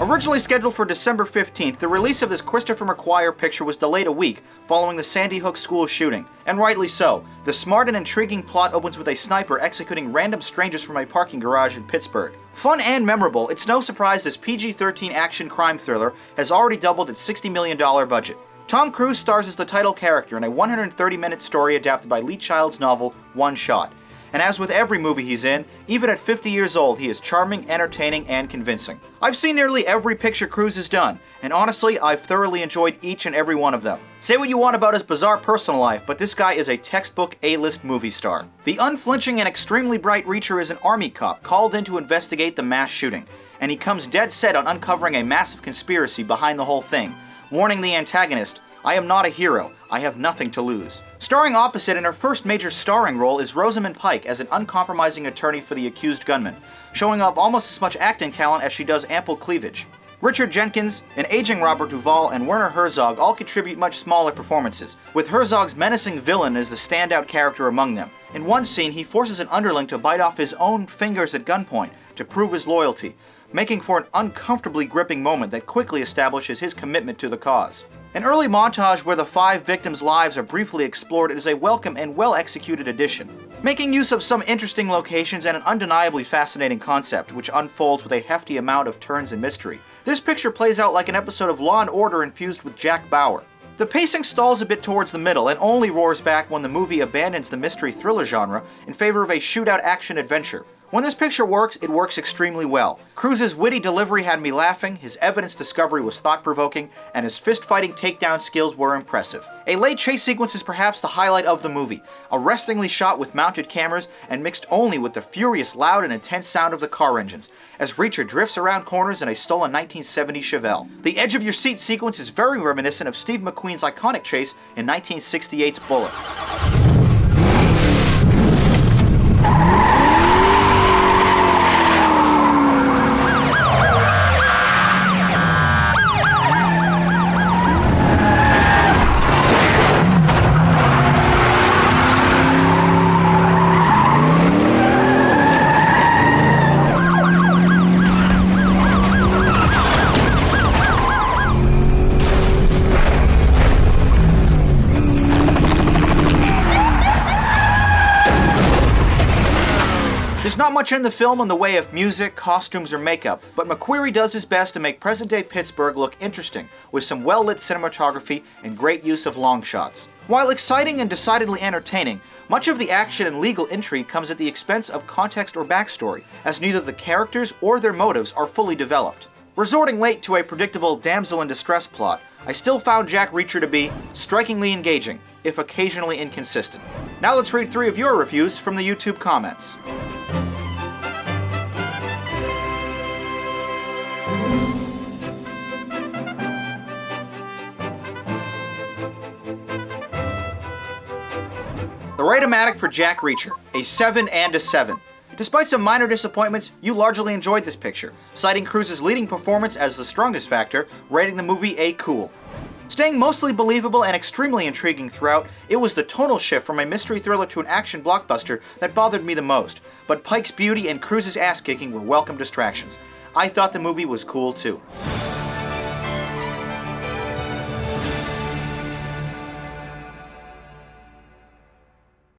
Originally scheduled for December 15th, the release of this Christopher McQuarrie picture was delayed a week following the Sandy Hook school shooting. And rightly so. The smart and intriguing plot opens with a sniper executing random strangers from a parking garage in Pittsburgh. Fun and memorable, it's no surprise this PG-13 action crime thriller has already doubled its $60 million budget. Tom Cruise stars as the title character in a 130-minute story adapted by Lee Child's novel, One Shot. And as with every movie he's in, even at 50 years old, he is charming, entertaining, and convincing. I've seen nearly every picture Cruise has done, and honestly, I've thoroughly enjoyed each and every one of them. Say what you want about his bizarre personal life, but this guy is a textbook A-list movie star. The unflinching and extremely bright Reacher is an army cop called in to investigate the mass shooting, and he comes dead set on uncovering a massive conspiracy behind the whole thing, warning the antagonist, "I am not a hero, I have nothing to lose." Starring opposite in her first major starring role is Rosamund Pike as an uncompromising attorney for the accused gunman, showing off almost as much acting talent as she does ample cleavage. Richard Jenkins, an aging Robert Duvall, and Werner Herzog all contribute much smaller performances, with Herzog's menacing villain as the standout character among them. In one scene, he forces an underling to bite off his own fingers at gunpoint to prove his loyalty, making for an uncomfortably gripping moment that quickly establishes his commitment to the cause. An early montage where the 5 victims' lives are briefly explored is a welcome and well-executed addition, making use of some interesting locations and an undeniably fascinating concept, which unfolds with a hefty amount of turns and mystery. This picture plays out like an episode of Law & Order infused with Jack Bauer. The pacing stalls a bit towards the middle and only roars back when the movie abandons the mystery thriller genre in favor of a shootout action adventure. When this picture works, it works extremely well. Cruise's witty delivery had me laughing, his evidence discovery was thought-provoking, and his fist-fighting takedown skills were impressive. A late chase sequence is perhaps the highlight of the movie, arrestingly shot with mounted cameras and mixed only with the furious, loud, and intense sound of the car engines, as Reacher drifts around corners in a stolen 1970 Chevelle. The edge-of-your-seat sequence is very reminiscent of Steve McQueen's iconic chase in 1968's Bullet. There's not much in the film in the way of music, costumes, or makeup, but McQuarrie does his best to make present-day Pittsburgh look interesting, with some well-lit cinematography and great use of long shots. While exciting and decidedly entertaining, much of the action and legal intrigue comes at the expense of context or backstory, as neither the characters or their motives are fully developed. Resorting late to a predictable damsel-in-distress plot, I still found Jack Reacher to be strikingly engaging, if occasionally inconsistent. Now let's read 3 of your reviews from the YouTube comments. The Rate-O-Matic for Jack Reacher, a 7 and a 7. Despite some minor disappointments, you largely enjoyed this picture, citing Cruise's leading performance as the strongest factor, rating the movie a cool. Staying mostly believable and extremely intriguing throughout, it was the tonal shift from a mystery thriller to an action blockbuster that bothered me the most, but Pike's beauty and Cruise's ass-kicking were welcome distractions. I thought the movie was cool too.